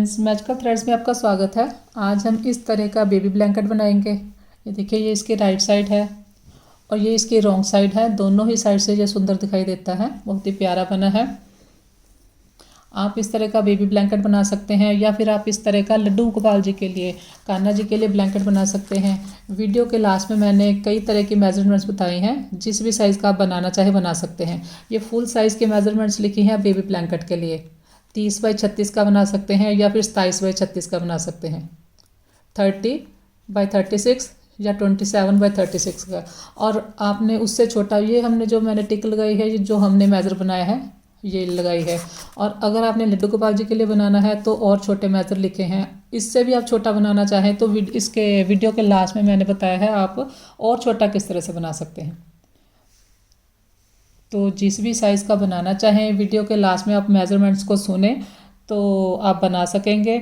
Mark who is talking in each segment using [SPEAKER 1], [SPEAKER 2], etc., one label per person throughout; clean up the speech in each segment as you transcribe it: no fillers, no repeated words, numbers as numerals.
[SPEAKER 1] Friends, magical threads में आपका स्वागत है। आज हम इस तरह का बेबी ब्लैंकेट बनाएंगे। ये देखिए, ये इसकी राइट साइड है और ये इसकी रॉन्ग साइड है। दोनों ही साइड से ये सुंदर दिखाई देता है, बहुत ही प्यारा बना है। आप इस तरह का बेबी ब्लैंकेट बना सकते हैं या फिर आप इस तरह का लड्डू गोपाल जी के लिए, कान्हा जी के लिए ब्लैंकेट बना सकते हैं। वीडियो के लास्ट में मैंने कई तरह की मेजरमेंट्स बताई हैं, जिस भी साइज़ का आप बनाना चाहे बना सकते हैं। ये फुल साइज़ के मेजरमेंट्स लिखी हैं बेबी ब्लैंकेट के लिए। 30 बाई 36 का बना सकते हैं या फिर 27 बाई 36 का बना सकते हैं, 30 बाई 36 या 27 बाई 36 का। और आपने उससे छोटा, ये हमने जो मैंने टिक लगाई है, ये जो हमने मेज़र बनाया है ये लगाई है। और अगर आपने लड्डू गोपाल जी के लिए बनाना है तो और छोटे मेज़र लिखे हैं। इससे भी आप छोटा बनाना चाहें तो इसके वीडियो के लास्ट में मैंने बताया है आप और छोटा किस तरह से बना सकते हैं। तो जिस भी साइज़ का बनाना चाहें, वीडियो के लास्ट में आप मेज़रमेंट्स को सुने तो आप बना सकेंगे।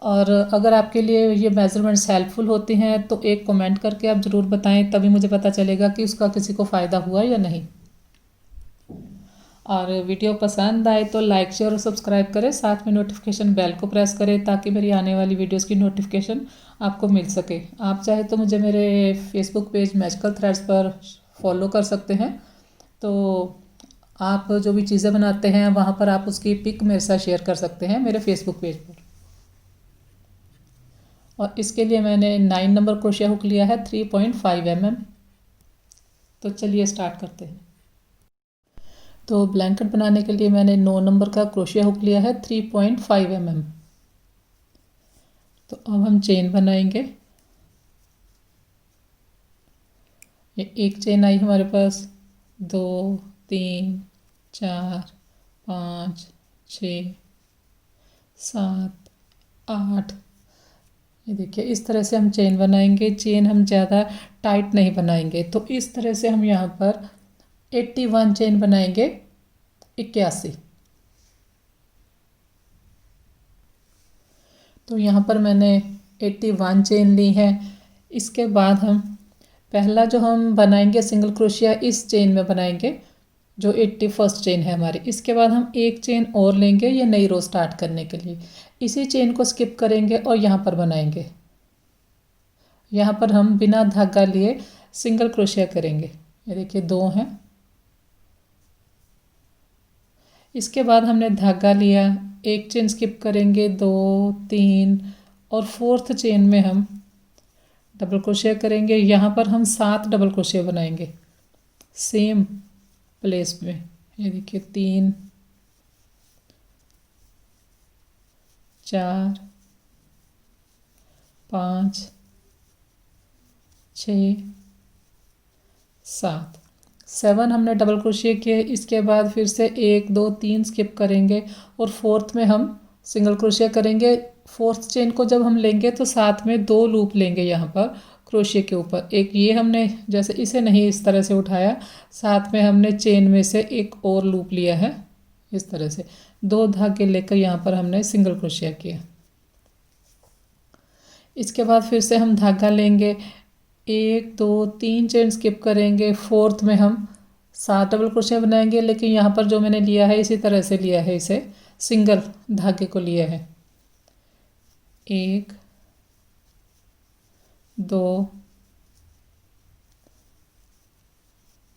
[SPEAKER 1] और अगर आपके लिए ये मेज़रमेंट्स हेल्पफुल होती हैं तो एक कमेंट करके आप ज़रूर बताएं, तभी मुझे पता चलेगा कि उसका किसी को फ़ायदा हुआ या नहीं। और वीडियो पसंद आए तो लाइक शेयर और सब्सक्राइब करें, साथ में नोटिफिकेशन बेल को प्रेस करें ताकि मेरी आने वाली वीडियोस की नोटिफिकेशन आपको मिल सके। आप चाहे तो मुझे मेरे फेसबुक पेज मैजिकल थ्रेड्स पर फॉलो कर सकते हैं। तो आप जो भी चीज़ें बनाते हैं वहाँ पर आप उसकी पिक मेरे साथ शेयर कर सकते हैं मेरे फेसबुक पेज पर। और इसके लिए मैंने 9 नंबर क्रोशिया हुक लिया है 3.5 mm। तो चलिए स्टार्ट करते हैं। तो ब्लैंकेट बनाने के लिए मैंने 9 नंबर का क्रोशिया हुक लिया है 3.5 mm। तो अब हम चेन बनाएंगे। ये एक चेन आई हमारे पास, 2 3 4 5 6 7 8। ये देखिए, इस तरह से हम चेन बनाएंगे। चेन हम ज़्यादा टाइट नहीं बनाएंगे। तो इस तरह से हम यहाँ पर 81 चेन बनाएंगे, 81। तो यहाँ पर मैंने 81 चेन ली है। इसके बाद हम पहला जो हम बनाएंगे सिंगल क्रोशिया इस चेन में बनाएंगे, जो 81st चेन है हमारी। इसके बाद हम एक चेन और लेंगे ये नई रो स्टार्ट करने के लिए। इसी चेन को स्किप करेंगे और यहाँ पर बनाएंगे। यहाँ पर हम बिना धागा लिए सिंगल क्रोशिया करेंगे। ये देखिए, 2 हैं। इसके बाद हमने धागा लिया, एक चेन स्किप करेंगे, 2 3 और 4th चेन में हम डबल क्रोशिया करेंगे। यहाँ पर हम 7 डबल क्रोशिया बनाएंगे सेम प्लेस में। ये देखिए, 3 4 5 6 7 हमने डबल क्रोशिया किए। इसके बाद फिर से 1 2 3 स्किप करेंगे और 4th में हम सिंगल क्रोशिया करेंगे। 4th चेन को जब हम लेंगे तो साथ में 2 लूप लेंगे यहाँ पर क्रोशिया के ऊपर। एक ये हमने जैसे इसे नहीं इस तरह से उठाया, साथ में हमने चेन में से एक और लूप लिया है। इस तरह से 2 धागे लेकर यहाँ पर हमने सिंगल क्रोशिया किया। इसके बाद फिर से हम धागा लेंगे, 1 2 3 चेन स्किप करेंगे। 4th में हम 7 डबल क्रोशिया बनाएंगे, लेकिन यहाँ पर जो मैंने लिया है इसी तरह से लिया है, इसे सिंगल धागे को लिया है। 1 2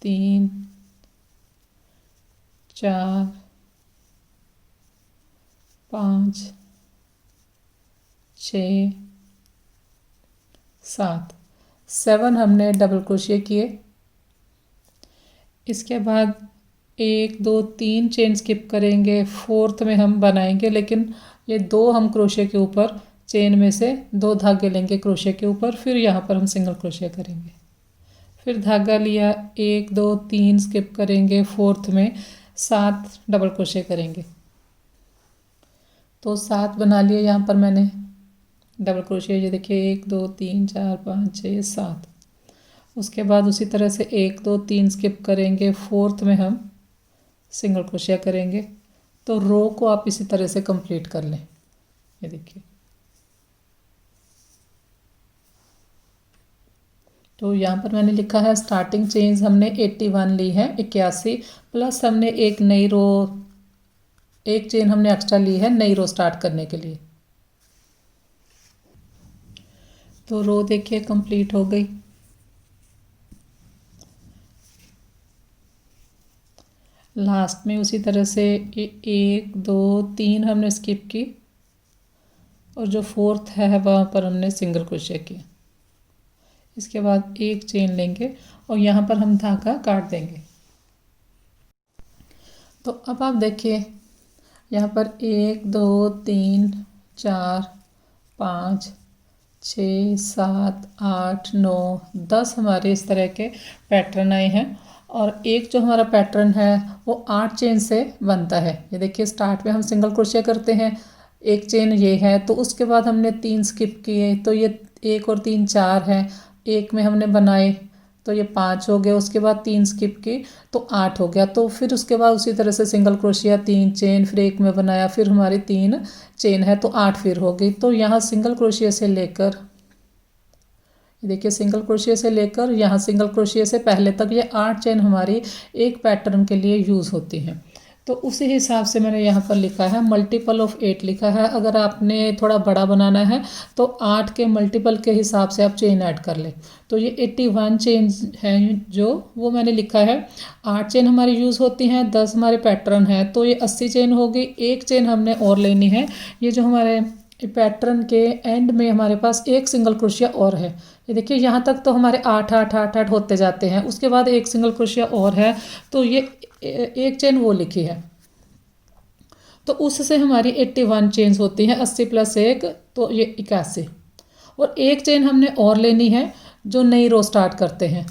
[SPEAKER 1] 3 4 5 6 7 हमने डबल क्रोशिया किए। इसके बाद 1 2 3 चेन स्किप करेंगे। 4th में हम बनाएंगे, लेकिन ये 2 हम क्रोशिया के ऊपर चेन में से 2 धागे लेंगे क्रोशिया के ऊपर, फिर यहाँ पर हम सिंगल क्रोशिया करेंगे। फिर धागा लिया, 1 2 3 स्किप करेंगे। 4th में 7 डबल क्रोशिया करेंगे। तो 7 बना लिए यहाँ पर मैंने डबल क्रोशिया। ये देखिए, 1 2 3 4 5 6 7। उसके बाद उसी तरह से 1 2 3 स्किप करेंगे। 4th में हम सिंगल क्रोशिया करेंगे। तो रो को आप इसी तरह से कंप्लीट कर लें। ये देखिए, तो यहाँ पर मैंने लिखा है स्टार्टिंग चेन्स हमने 81 ली है, 81 प्लस हमने एक नई रो, एक चेन हमने एक्स्ट्रा ली है नई रो स्टार्ट करने के लिए। तो रो देखिए कंप्लीट हो गई। लास्ट में उसी तरह से 1 2 3 हमने स्किप की और जो फोर्थ है वहाँ पर हमने सिंगल क्रोशिया किया। इसके बाद एक चेन लेंगे और यहाँ पर हम धागा काट देंगे। तो अब आप देखिए यहाँ पर 1 2 3 4 5 6 7 8 9 10 हमारे इस तरह के पैटर्न आए हैं और एक जो हमारा पैटर्न है वो 8 चेन से बनता है। ये देखिए स्टार्ट में हम सिंगल क्रोशिया करते हैं, एक चेन ये है, तो उसके बाद हमने 3 स्किप किए, तो ये 1 और 3 4 है, एक में हमने बनाए तो ये 5 हो गए, उसके बाद 3 स्किप की तो 8 हो गया। तो फिर उसके बाद उसी तरह से सिंगल क्रोशिया 3 चेन, फिर एक में बनाया, फिर हमारी 3 चेन है तो 8 फिर हो गई। तो यहाँ सिंगल क्रोशिया से लेकर देखिए सिंगल क्रोशिया से लेकर यहाँ सिंगल क्रोशिया से पहले तक ये 8 चेन हमारी एक पैटर्न के लिए यूज़ होती हैं। तो उसी हिसाब से मैंने यहाँ पर लिखा है मल्टीपल ऑफ 8 लिखा है। अगर आपने थोड़ा बड़ा बनाना है तो 8 के मल्टीपल के हिसाब से आप चेन ऐड कर लें। तो ये 81 चेन है जो वो मैंने लिखा है। 8 चेन हमारी यूज़ होती हैं, 10 हमारे पैटर्न है, तो ये 80 चेन होगी। एक चेन हमने और लेनी है। ये जो हमारे पैटर्न के एंड में हमारे पास एक सिंगल क्रोशिया और है। ये देखिए यहाँ तक तो हमारे 8 8 8 8 होते जाते हैं, उसके बाद एक सिंगल क्रोशिया और है, तो ये एक चेन वो लिखी है। तो उससे हमारी 81 चेन्स होती हैं। 80 + 1 तो ये 81, और एक चेन हमने और लेनी है जो नई रो स्टार्ट करते हैं।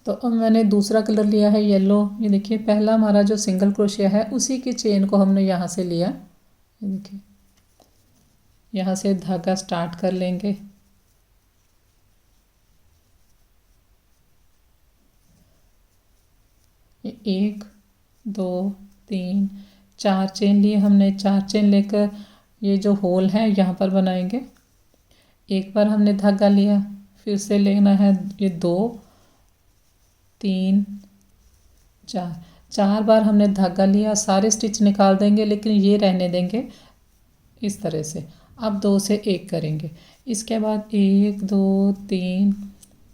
[SPEAKER 1] तो अब मैंने दूसरा कलर लिया है येलो। ये देखिए पहला हमारा जो सिंगल क्रोशिया है उसी की चेन को हमने यहाँ से लिया। ये देखिए यहाँ से धागा स्टार्ट कर लेंगे। ये 1 2 3 4 चेन लिए हमने। 4 चेन लेकर ये जो होल है यहाँ पर बनाएंगे। एक बार हमने धागा लिया, फिर से लेना है ये 2 3 4 4 बार हमने धागा लिया। सारे स्टिच निकाल देंगे लेकिन ये रहने देंगे इस तरह से। अब 2 से 1 करेंगे। इसके बाद 1 2 3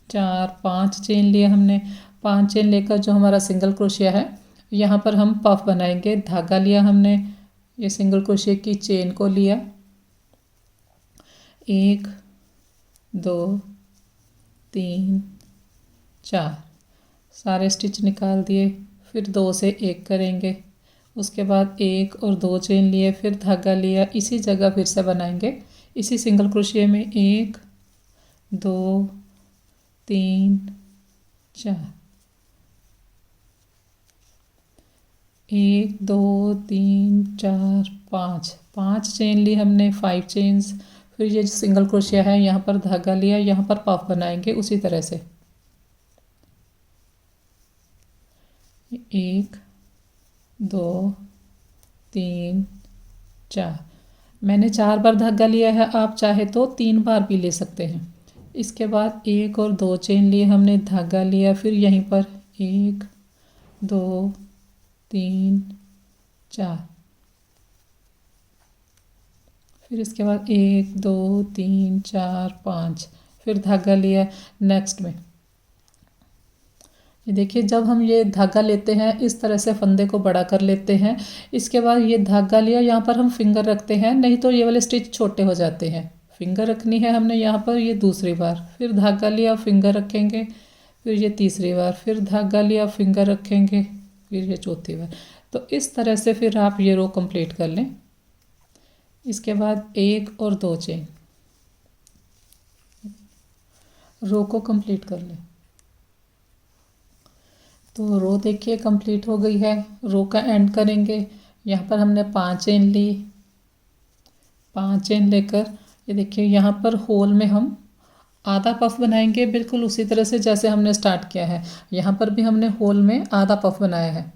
[SPEAKER 1] 4 5 चेन लिए हमने। 5 चेन लेकर जो हमारा सिंगल क्रोशिया है यहाँ पर हम पफ बनाएंगे। धागा लिया हमने, ये सिंगल क्रोशिया की चेन को लिया, 1 2 3 4 सारे स्टिच निकाल दिए। फिर 2 से 1 करेंगे। उसके बाद 1 और 2 चेन लिए, फिर धागा लिया, इसी जगह फिर से बनाएंगे। इसी सिंगल क्रोशिया में 1 2 3 4 1 2 3 4 5 चेन ली हमने, 5 चेन्स। फिर ये जो सिंगल क्रोशिया है यहाँ पर धागा लिया, यहाँ पर पफ बनाएंगे उसी तरह से। 1 2 3 4 मैंने 4 बार धागा लिया है, आप चाहे तो 3 बार भी ले सकते हैं। इसके बाद 1 और 2 चेन लिए हमने, धागा लिया, फिर यहीं पर 1 2 3 4 फिर इसके बाद 1 2 3 4 5 फिर धागा लिया नेक्स्ट में। ये देखिए जब हम ये धागा लेते हैं इस तरह से फंदे को बड़ा कर लेते हैं। इसके बाद ये धागा लिया, यहाँ पर हम फिंगर रखते हैं, नहीं तो ये वाले स्टिच छोटे हो जाते हैं। फिंगर रखनी है हमने यहाँ पर, ये दूसरी बार। फिर धागा लिया, फिंगर रखेंगे, फिर ये तीसरी बार, फिर धागा लिया, फिंगर रखेंगे, फिर ये चौथी बार। तो इस तरह से फिर आप ये रो कंप्लीट कर लें। इसके बाद 1 और 2 चेन, रो को कंप्लीट कर लें। तो रो देखिए कंप्लीट हो गई है। रो का एंड करेंगे। यहाँ पर हमने 5 चेन ली। 5 चेन लेकर ये देखिए यहाँ पर होल में हम आधा पफ बनाएंगे, बिल्कुल उसी तरह से जैसे हमने स्टार्ट किया है। यहाँ पर भी हमने होल में आधा पफ बनाया है।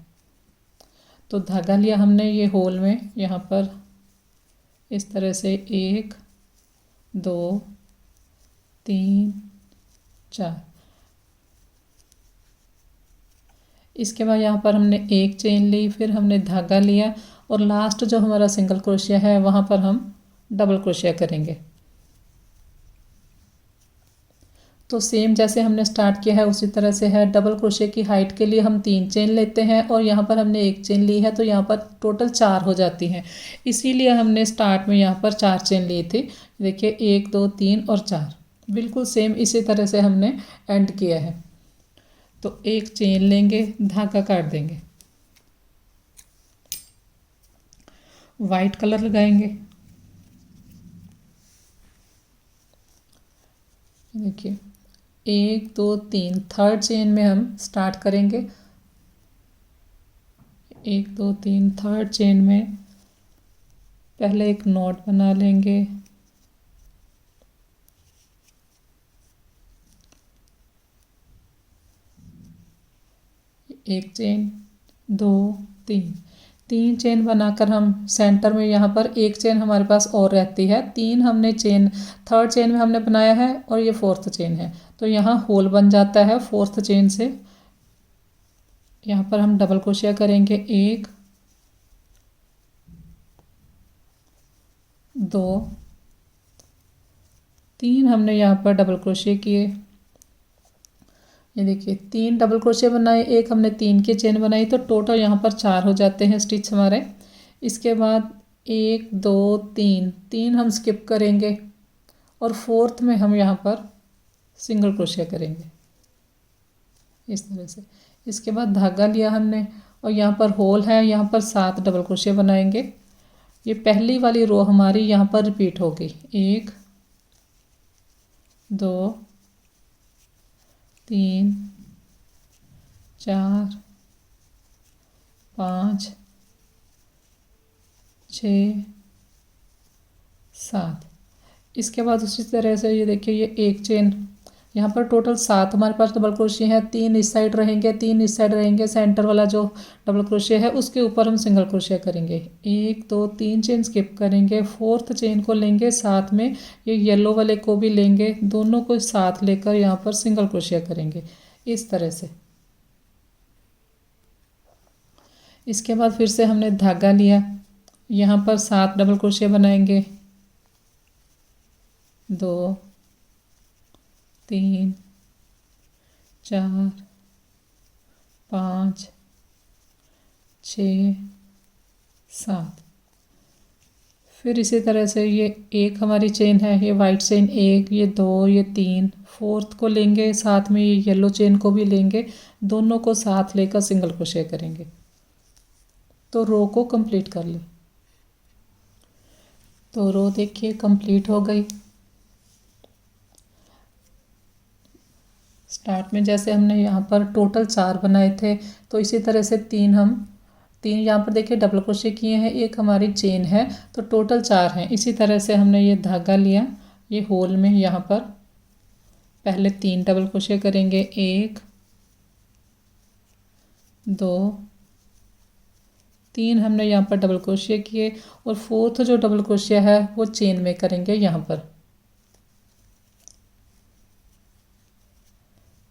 [SPEAKER 1] तो धागा लिया हमने ये होल में, यहाँ पर इस तरह से 1 2 3 4। इसके बाद यहाँ पर हमने 1 चेन ली, फिर हमने धागा लिया, और लास्ट जो हमारा सिंगल क्रोशिया है वहाँ पर हम डबल क्रोशिया करेंगे। तो सेम जैसे हमने स्टार्ट किया है उसी तरह से है। डबल क्रोशे की हाइट के लिए हम 3 चेन लेते हैं और यहाँ पर हमने 1 चेन ली है, तो यहाँ पर टोटल 4 हो जाती हैं। इसीलिए हमने स्टार्ट में यहाँ पर 4 चेन ली थी। देखिए 1 2 3 और 4, बिल्कुल सेम इसी तरह से हमने एंड किया है। तो 1 चेन लेंगे, धागा काट देंगे, वाइट कलर लगाएंगे। देखिए 1 2 3 थर्ड चेन में हम स्टार्ट करेंगे। 1 2 3 थर्ड चेन में पहले एक नॉट बना लेंगे, एक चेन, 2 3 3 चेन बनाकर हम सेंटर में यहाँ पर 1 चेन हमारे पास और रहती है। 3 हमने चेन थर्ड चेन में हमने बनाया है और ये फोर्थ चेन है, तो यहाँ होल बन जाता है फोर्थ चेन से। यहाँ पर हम डबल क्रोशिया करेंगे, 1 2 3 हमने यहाँ पर डबल क्रोशिया किए। ये देखिए 3 डबल क्रोशिया बनाए, एक हमने 3 की चेन बनाई, तो टोटल यहाँ पर 4 हो जाते हैं स्टिच हमारे। इसके बाद 1 2 3 हम स्किप करेंगे और फोर्थ में हम यहाँ पर सिंगल क्रोशिया करेंगे इस तरह से। इसके बाद धागा लिया हमने और यहाँ पर होल है, यहाँ पर 7 डबल क्रोशिया बनाएंगे। ये पहली वाली रो हमारी यहाँ पर रिपीट होगी, 1 2 3 4 5 6 7। इसके बाद उसी तरह से ये देखिए ये 1 चेन, यहाँ पर टोटल 7 हमारे पास डबल क्रोशिया है। 3 इस साइड रहेंगे, 3 इस साइड रहेंगे। सेंटर वाला जो डबल क्रोशिया है उसके ऊपर हम सिंगल क्रोशिया करेंगे। 1 2 3 चेन स्किप करेंगे, फोर्थ चेन को लेंगे साथ में, ये येलो वाले को भी लेंगे, दोनों को साथ लेकर यहाँ पर सिंगल क्रोशिया करेंगे इस तरह से। इसके बाद फिर से हमने धागा लिया, यहाँ पर 7 डबल क्रोशिया बनाएंगे, 2 3 4 5 6 7। फिर इसी तरह से ये एक हमारी चेन है, ये वाइट चेन 1, ये 2, ये 3, फोर्थ को लेंगे साथ में, ये येलो चेन को भी लेंगे, दोनों को साथ लेकर सिंगल क्रोशिया करेंगे। तो रो को कंप्लीट कर ले। तो रो देखिए कंप्लीट हो गई। स्टार्ट में जैसे हमने यहाँ पर टोटल 4 बनाए थे, तो इसी तरह से 3 यहाँ पर देखिए डबल क्रोशिया किए हैं, एक हमारी चेन है, तो टोटल 4 हैं। इसी तरह से हमने ये धागा लिया, ये होल में यहाँ पर पहले 3 डबल क्रोशिया करेंगे, 1 2 3 हमने यहाँ पर डबल क्रोशिया किए और फोर्थ जो डबल क्रोशिया है वो चेन में करेंगे। यहाँ पर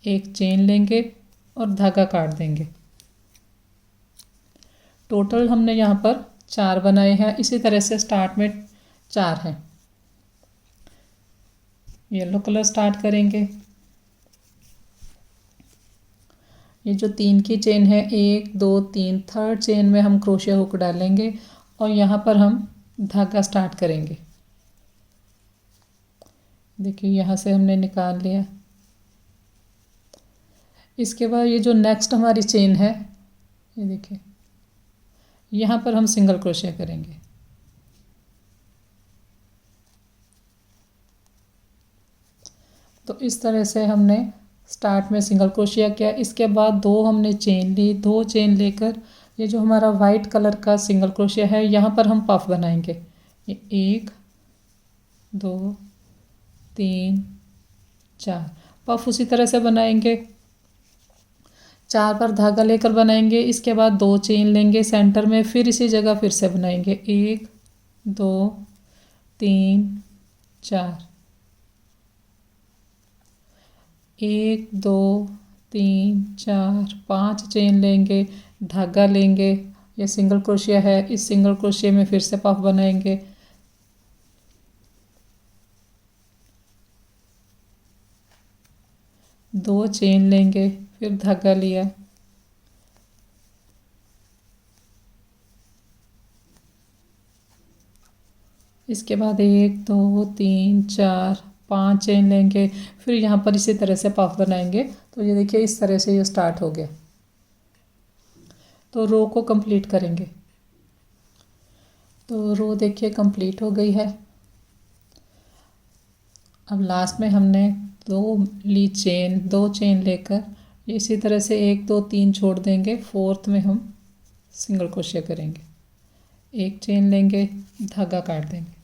[SPEAKER 1] एक चेन लेंगे और धागा काट देंगे। टोटल हमने यहाँ पर 4 बनाए हैं। इसी तरह से स्टार्ट में 4 हैं। येलो कलर स्टार्ट करेंगे। ये जो 3 की चेन है, 1 2 3, थर्ड चेन में हम क्रोशिया हुक डालेंगे और यहाँ पर हम धागा स्टार्ट करेंगे। देखिए यहाँ से हमने निकाल लिया। इसके बाद ये जो नेक्स्ट हमारी चेन है, ये देखिए यहाँ पर हम सिंगल क्रोशिया करेंगे। तो इस तरह से हमने स्टार्ट में सिंगल क्रोशिया किया। इसके बाद 2 हमने चेन ली, 2 चेन लेकर ये जो हमारा वाइट कलर का सिंगल क्रोशिया है यहाँ पर हम पफ बनाएंगे। ये 1 2 3 4 पफ उसी तरह से बनाएंगे। 4 पर धागा लेकर बनाएंगे। इसके बाद 2 चेन लेंगे सेंटर में, फिर इसी जगह फिर से बनाएंगे 1 2 3 4, 1 2 3 4 5 चेन लेंगे, धागा लेंगे, ये सिंगल क्रोशिया है, इस सिंगल क्रोशिया में फिर से पफ बनाएंगे। 2 चेन लेंगे, फिर धागा लिया, इसके बाद 1 2 3 4 5 चेन लेंगे, फिर यहाँ पर इसी तरह से पफ बनाएंगे। तो ये देखिए इस तरह से ये स्टार्ट हो गया। तो रो को कंप्लीट करेंगे। तो रो देखिए कंप्लीट हो गई है। अब लास्ट में हमने 2 चेन लेकर इसी तरह से 1 2 3 छोड़ देंगे। फोर्थ में हम सिंगल क्रोशिया करेंगे, 1 चेन लेंगे, धागा काट देंगे।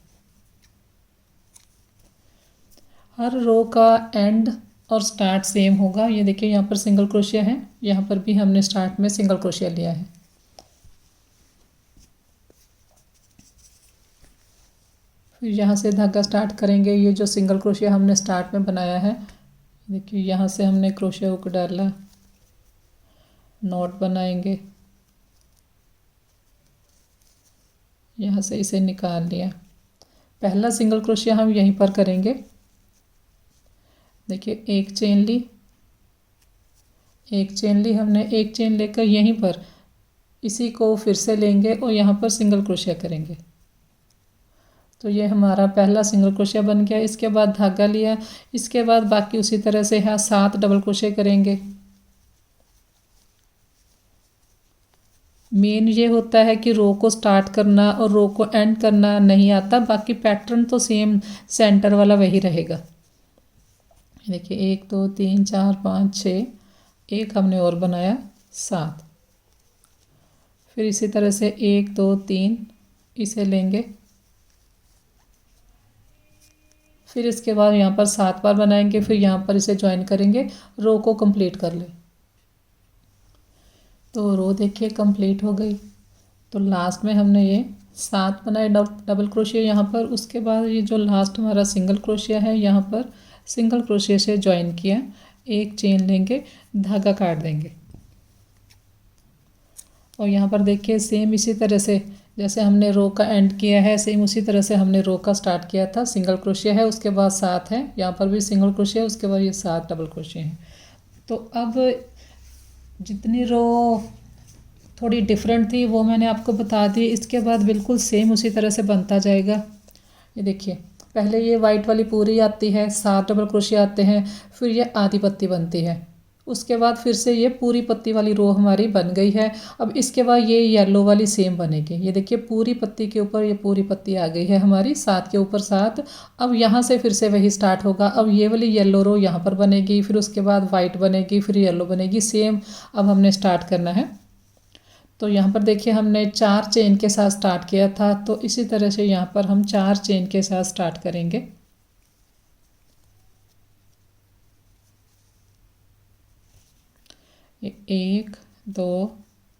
[SPEAKER 1] हर रो का एंड और स्टार्ट सेम होगा। ये देखिए यहाँ पर सिंगल क्रोशिया है, यहाँ पर भी हमने स्टार्ट में सिंगल क्रोशिया लिया है। फिर यहाँ से धागा स्टार्ट करेंगे। ये जो सिंगल क्रोशिया हमने स्टार्ट में बनाया है, देखिए यहाँ से हमने क्रोशिया हुक डाला, नॉट बनाएंगे, यहाँ से इसे निकाल लिया। पहला सिंगल क्रोशिया हम यहीं पर करेंगे। देखिए 1 चेन ली, 1 चेन ली हमने, 1 चेन लेकर यहीं पर इसी को फिर से लेंगे और यहाँ पर सिंगल क्रोशिया करेंगे। तो ये हमारा पहला सिंगल क्रोशिया बन गया। इसके बाद धागा लिया, इसके बाद बाकी उसी तरह से है 7 डबल क्रोशिया करेंगे। मेन ये होता है कि रो को स्टार्ट करना और रो को एंड करना नहीं आता, बाकी पैटर्न तो सेम सेंटर वाला वही रहेगा। देखिए 1 2 3 4 5 6, एक हमने और बनाया 7। फिर इसी तरह से 1 2 3 इसे लेंगे, फिर इसके बाद यहाँ पर 7 बार बनाएंगे, फिर यहाँ पर इसे ज्वाइन करेंगे, रो को कंप्लीट कर ले। तो रो देखिए कंप्लीट हो गई। तो लास्ट में हमने ये 7 बनाए डबल क्रोशिया यहाँ पर। उसके बाद ये जो लास्ट हमारा सिंगल क्रोशिया है, यहाँ पर सिंगल क्रोशिया से ज्वाइन किया, 1 चेन लेंगे, धागा काट देंगे। और यहाँ पर देखिए सेम इसी तरह से जैसे हमने रो का एंड किया है, सेम उसी तरह से हमने रो का स्टार्ट किया था। सिंगल क्रोशिया है, उसके बाद 7 है, यहाँ पर भी सिंगल क्रोशिया है, उसके बाद ये 7 डबल क्रोशिया है। तो अब जितनी रो थोड़ी डिफरेंट थी वो मैंने आपको बता दी। इसके बाद बिल्कुल सेम उसी तरह से बनता जाएगा। ये देखिए पहले ये वाइट वाली पूरी आती है, 7 डबल क्रोशिया आते हैं, फिर ये आधी पत्ती बनती है, उसके बाद फिर से ये पूरी पत्ती वाली रो हमारी बन गई है। अब इसके बाद ये येलो वाली सेम बनेगी। ये देखिए पूरी पत्ती के ऊपर ये पूरी पत्ती आ गई है हमारी, 7 के ऊपर 7। अब यहाँ से फिर से वही स्टार्ट होगा। अब ये वाली येलो रो यहाँ पर बनेगी, फिर उसके बाद वाइट बनेगी, फिर येलो बनेगी, सेम अब हमने स्टार्ट करना है। तो यहाँ पर देखिए हमने 4 चेन के साथ स्टार्ट किया था, तो इसी तरह से यहाँ पर हम 4 चेन के साथ स्टार्ट करेंगे। ये 1 2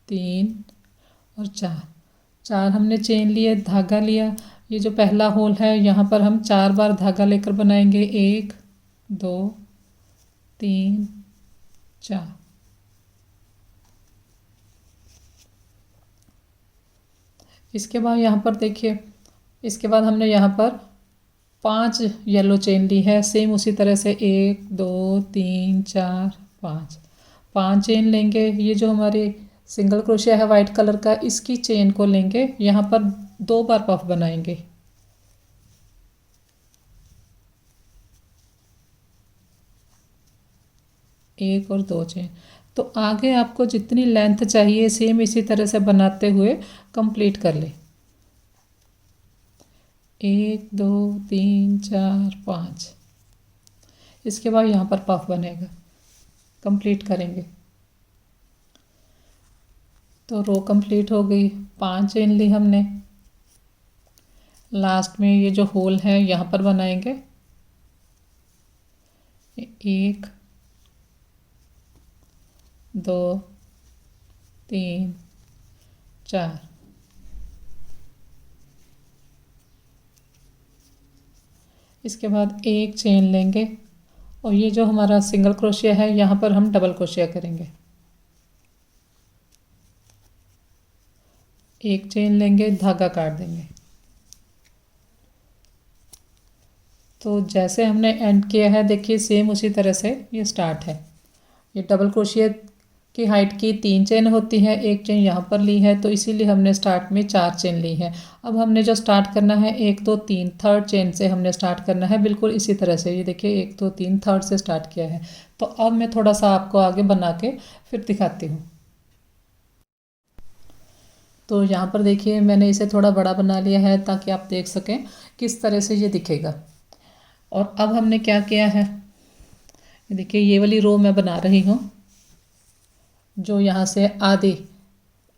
[SPEAKER 1] 3 और 4 हमने चेन लिए, धागा लिया। ये जो पहला होल है यहाँ पर हम 4 बार धागा लेकर बनाएंगे, 1 2 3 4। इसके बाद यहाँ पर देखिए, इसके बाद हमने यहाँ पर 5 येलो चेन ली है, सेम उसी तरह से 1 2 3 4 5 चेन लेंगे। ये जो हमारी सिंगल क्रोशिया है वाइट कलर का, इसकी चेन को लेंगे, यहाँ पर 2 बार पफ बनाएंगे। एक और 2 चेन। तो आगे आपको जितनी लेंथ चाहिए सेम इसी तरह से बनाते हुए कंप्लीट कर ले। 1 2 3 4 5। इसके बाद यहाँ पर पफ बनेगा, कंप्लीट करेंगे। तो रो कंप्लीट हो गई, 5 चेन ली हमने। लास्ट में ये जो होल है यहाँ पर बनाएंगे, 1 2 3 4। इसके बाद 1 चेन लेंगे और ये जो हमारा सिंगल क्रोशिया है यहाँ पर हम डबल क्रोशिया करेंगे। 1 चेन लेंगे, धागा काट देंगे। तो जैसे हमने एंड किया है देखिए सेम उसी तरह से ये स्टार्ट है। ये डबल क्रोशिया की हाइट की 3 चेन होती है, एक चेन यहाँ पर ली है, तो इसीलिए हमने स्टार्ट में 4 चेन ली है। अब हमने जो स्टार्ट करना है 1 2 3 थर्ड चेन से हमने स्टार्ट करना है, बिल्कुल इसी तरह से। ये देखिए 1 2 3 थर्ड से स्टार्ट किया है। तो अब मैं थोड़ा सा आपको आगे बना के फिर दिखाती हूँ। तो यहाँ पर देखिए मैंने इसे थोड़ा बड़ा बना लिया है ताकि आप देख सकें किस तरह से ये दिखेगा। और अब हमने क्या किया है, देखिए ये वाली रो मैं बना रही हूँ जो यहाँ से आधी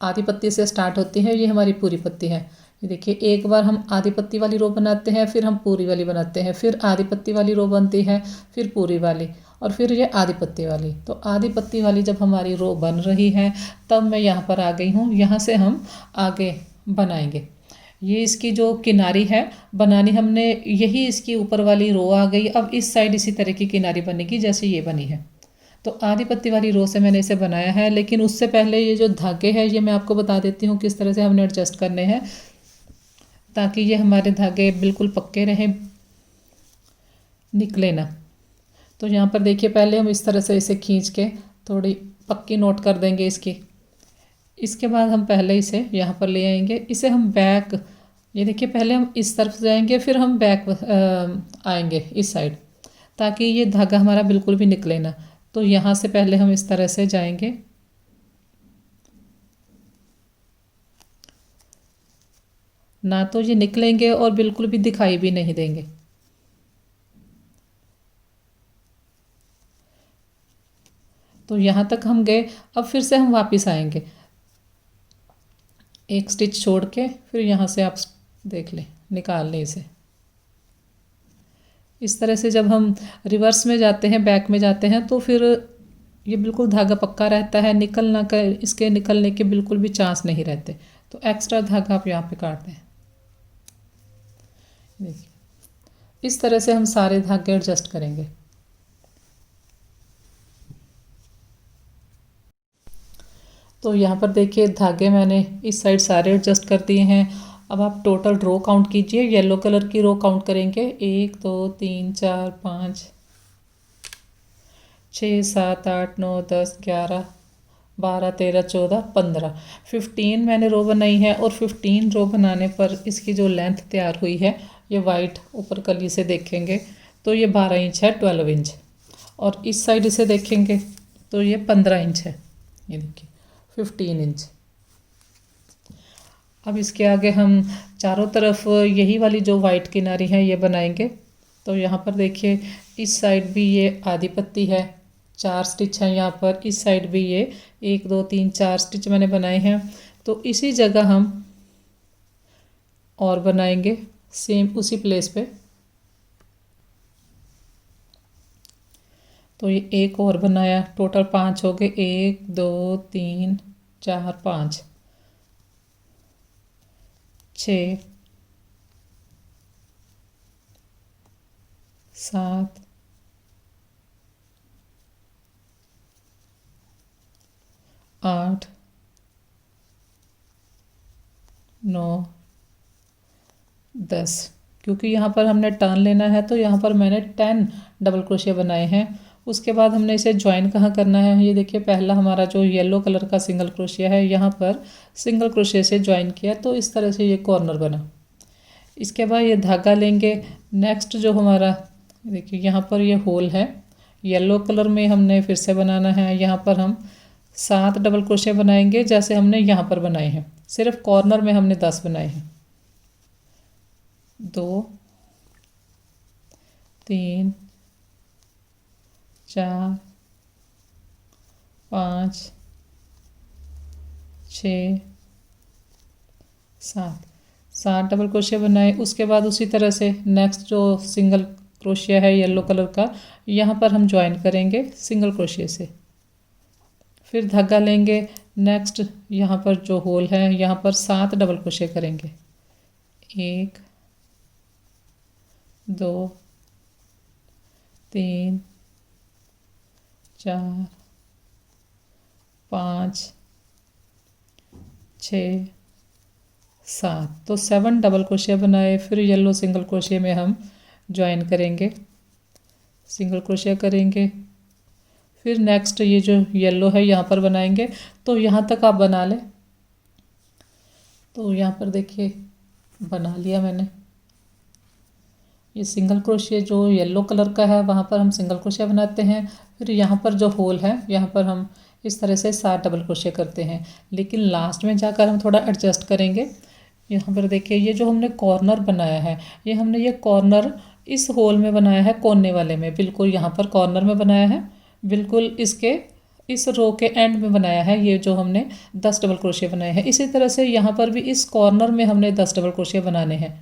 [SPEAKER 1] आधी पत्ती से स्टार्ट होती है, ये हमारी पूरी पत्ती है। ये देखिए एक बार हम आधी पत्ती वाली रो बनाते हैं, फिर हम पूरी वाली बनाते हैं, फिर आधी पत्ती वाली रो बनती है, फिर पूरी वाली, और फिर ये आधी पत्ती वाली। तो आधी पत्ती वाली जब हमारी रो बन रही है तब मैं यहाँ पर आ गई हूँ, यहाँ से हम आगे बनाएंगे। ये इसकी जो किनारी है बनानी हमने, यही इसकी ऊपर वाली रो आ गई। अब इस साइड इसी तरह की किनारी बनेगी जैसे ये बनी है। तो आधी पत्ती वाली रो से मैंने इसे बनाया है, लेकिन उससे पहले ये जो धागे हैं ये मैं आपको बता देती हूँ किस तरह से हमने एडजस्ट करने हैं ताकि ये हमारे धागे बिल्कुल पक्के रहें, निकले ना। तो यहाँ पर देखिए पहले हम इस तरह से इसे खींच के थोड़ी पक्की नोट कर देंगे इसकी। इसके बाद हम पहले इसे यहाँ पर ले आएंगे, इसे हम बैक, ये देखिए पहले हम इस तरफ जाएंगे फिर हम बैक आएंगे इस साइड, ताकि ये धागा हमारा बिल्कुल भी निकले ना। तो यहाँ से पहले हम इस तरह से जाएंगे, ना तो ये निकलेंगे और बिल्कुल भी दिखाई भी नहीं देंगे। तो यहाँ तक हम गए, अब फिर से हम वापस आएंगे, एक स्टिच छोड़ के फिर यहाँ से आप देख लें, निकाल लें इसे। इस तरह से जब हम रिवर्स में जाते हैं, बैक में जाते हैं, तो फिर ये बिल्कुल धागा पक्का रहता है, निकलना का इसके निकलने के बिल्कुल भी चांस नहीं रहते। तो एक्स्ट्रा धागा आप यहाँ पे काट दें। देखिए इस तरह से हम सारे धागे एडजस्ट करेंगे। तो यहाँ पर देखिए धागे मैंने इस साइड सारे एडजस्ट कर दिए हैं। अब आप टोटल रो काउंट कीजिए, येलो कलर की रो काउंट करेंगे, 1 2 3 4 5 6 7 8 9 10 11 12 13 14 15 15 मैंने रो बनाई है। और 15 रो बनाने पर इसकी जो लेंथ तैयार हुई है, ये वाइट ऊपर कली से देखेंगे तो ये 12 इंच है, 12 इंच। और इस साइड इसे देखेंगे तो ये 15 इंच है, ये देखिए 15 इंच। अब इसके आगे हम चारों तरफ यही वाली जो वाइट किनारी है ये बनाएंगे। तो यहाँ पर देखिए इस साइड भी ये आधी पत्ती है, 4 स्टिच हैं यहाँ पर, इस साइड भी ये 1 2 3 4 स्टिच मैंने बनाए हैं। तो इसी जगह हम और बनाएंगे सेम उसी प्लेस पे। तो ये एक और बनाया, टोटल 5 हो गए, 1 2 3 4 5 6 7 8 9 10। क्योंकि यहाँ पर हमने टर्न लेना है तो यहाँ पर मैंने 10 डबल क्रोशिया बनाए हैं। उसके बाद हमने इसे ज्वाइन कहाँ करना है, ये देखिए पहला हमारा जो येलो कलर का सिंगल क्रोशिया है यहाँ पर सिंगल क्रोशिया से ज्वाइन किया, तो इस तरह से ये कॉर्नर बना। इसके बाद ये धागा लेंगे, नेक्स्ट जो हमारा देखिए यहाँ पर ये होल है, येलो कलर में हमने फिर से बनाना है। यहाँ पर हम 7 डबल क्रोशिया बनाएंगे जैसे हमने यहाँ पर बनाए हैं, सिर्फ कॉर्नर में हमने 10 बनाए हैं। 2 3 4 5 6 7 डबल क्रोशिया बनाए। उसके बाद उसी तरह से नेक्स्ट जो सिंगल क्रोशिया है येलो कलर का, यहाँ पर हम ज्वाइन करेंगे सिंगल क्रोशिया से। फिर धागा लेंगे, नेक्स्ट यहाँ पर जो होल है यहाँ पर 7 डबल क्रोशिया करेंगे, 1 2 3 4 5 6 7। तो 7 डबल क्रोशिया बनाए। फिर येलो सिंगल क्रोशिया में हम ज्वाइन करेंगे, सिंगल क्रोशिया करेंगे, फिर नेक्स्ट ये जो येलो है यहाँ पर बनाएंगे। तो यहाँ तक आप बना लें। तो यहाँ पर देखिए बना लिया मैंने। ये सिंगल क्रोशिया जो येलो कलर का है वहाँ पर हम सिंगल क्रोशिया बनाते हैं। फिर यहाँ पर जो होल है यहाँ पर हम इस तरह से 7 डबल क्रोशिया करते हैं, लेकिन लास्ट में जाकर हम थोड़ा एडजस्ट करेंगे। यहाँ पर देखिए ये जो हमने कॉर्नर बनाया है, ये हमने ये कॉर्नर इस होल में बनाया है, कोने वाले में, बिल्कुल यहाँ पर कॉर्नर में बनाया है, बिल्कुल इसके इस रो के एंड में बनाया है। ये जो हमने 10 डबल क्रोशिया बनाए हैं, इसी तरह से यहाँ पर भी इस कॉर्नर में हमने 10 डबल क्रोशिया बनाने हैं।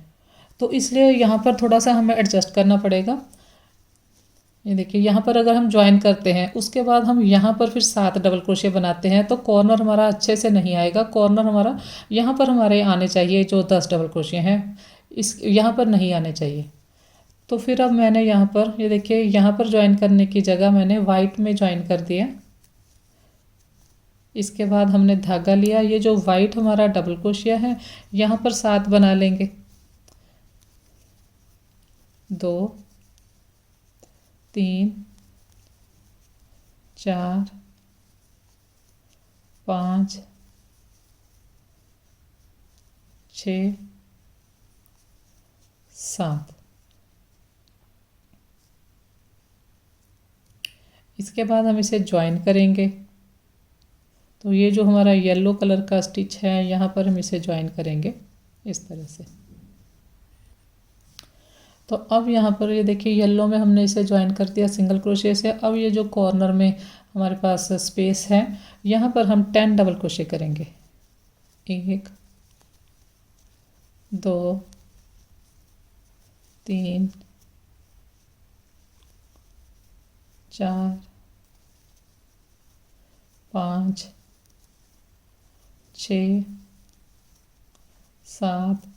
[SPEAKER 1] तो इसलिए यहाँ पर थोड़ा सा हमें एडजस्ट करना पड़ेगा। ये देखिए यहाँ पर अगर हम ज्वाइन करते हैं उसके बाद हम यहाँ पर फिर 7 डबल क्रोशिया बनाते हैं तो कॉर्नर हमारा अच्छे से नहीं आएगा। कॉर्नर हमारा यहाँ पर हमारे आने चाहिए, जो 10 डबल क्रोशिया हैं इस यहाँ पर नहीं आने चाहिए। तो फिर अब मैंने यहाँ पर ये देखिए यहाँ पर ज्वाइन करने की जगह मैंने वाइट में ज्वाइन कर दिया। इसके बाद हमने धागा लिया, ये जो वाइट हमारा डबल क्रोशिया है यहाँ पर 7 बना लेंगे। 2 3 4 5 6 7। इसके बाद हम इसे ज्वाइन करेंगे। तो ये जो हमारा येलो कलर का स्टिच है यहाँ पर हम इसे ज्वाइन करेंगे इस तरह से। तो अब यहाँ पर ये देखिए येलो में हमने इसे ज्वाइन कर दिया सिंगल क्रोशिया से। अब ये जो कॉर्नर में हमारे पास स्पेस है यहाँ पर हम 10 डबल क्रोशिया करेंगे। 1 2 3 4 5 6 7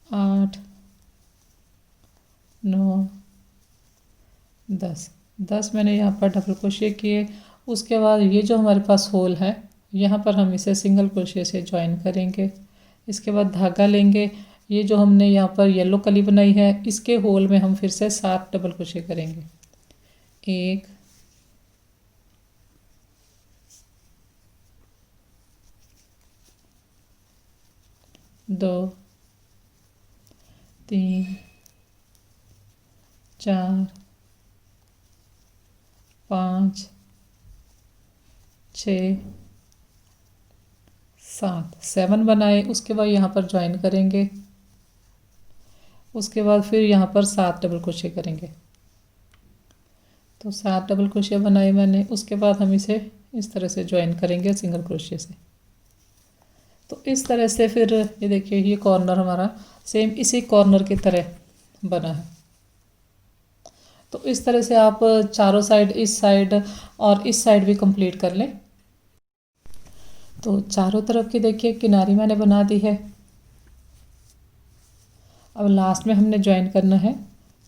[SPEAKER 1] 8 9 10। 10 मैंने यहाँ पर डबल क्रोशिया किए। उसके बाद ये जो हमारे पास होल है यहाँ पर हम इसे सिंगल क्रोशिया से ज्वाइन करेंगे। इसके बाद धागा लेंगे, ये जो हमने यहाँ पर येलो कली बनाई है इसके होल में हम फिर से 7 डबल क्रोशिया करेंगे। 1 2 3 4 5 6 7 बनाए। उसके बाद यहाँ पर ज्वाइन करेंगे। उसके बाद फिर यहाँ पर 7 डबल क्रोशिया करेंगे। तो 7 डबल क्रोशिया बनाए मैंने। उसके बाद हम इसे इस तरह से ज्वाइन करेंगे सिंगल क्रोशिया से। तो इस तरह से फिर ये देखिए ये कॉर्नर हमारा सेम इसी कॉर्नर की तरह बना है। तो इस तरह से आप चारों साइड, इस साइड और इस साइड भी कंप्लीट कर लें। तो चारों तरफ की देखिए किनारी मैंने बना दी है। अब लास्ट में हमने ज्वाइन करना है।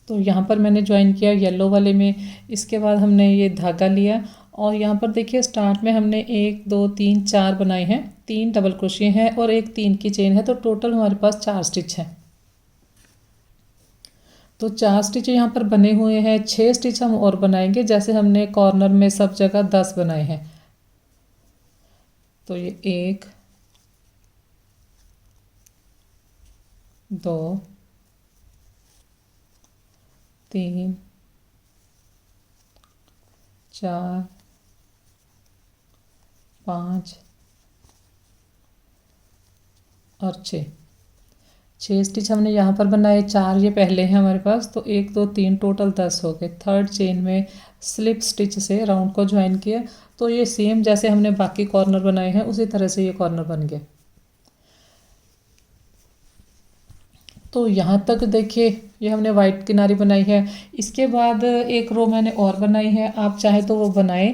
[SPEAKER 1] तो यहाँ पर मैंने ज्वाइन किया येलो वाले में। इसके बाद हमने ये धागा लिया और यहाँ पर देखिए स्टार्ट में हमने 1 2 3 4 बनाए हैं। 3 डबल क्रोशिया हैं और एक 3 की चेन है। तो टोटल हमारे पास 4 स्टिच हैं। तो 4 स्टिच यहाँ पर बने हुए हैं। 6 स्टिच हम और बनाएंगे, जैसे हमने कॉर्नर में सब जगह 10 बनाए हैं। तो ये 1 2 3 4 5 और 6 स्टिच हमने यहाँ पर बनाए। 4 ये पहले हैं हमारे पास। तो 1 2 3 टोटल 10 हो गए। थर्ड चेन में स्लिप स्टिच से राउंड को ज्वाइन किया। तो ये सेम जैसे हमने बाकी कॉर्नर बनाए हैं उसी तरह से ये कॉर्नर बन गया। तो यहाँ तक देखिए ये हमने वाइट किनारी बनाई है। इसके बाद एक रो मैंने और बनाई है। आप चाहे तो वो बनाएं,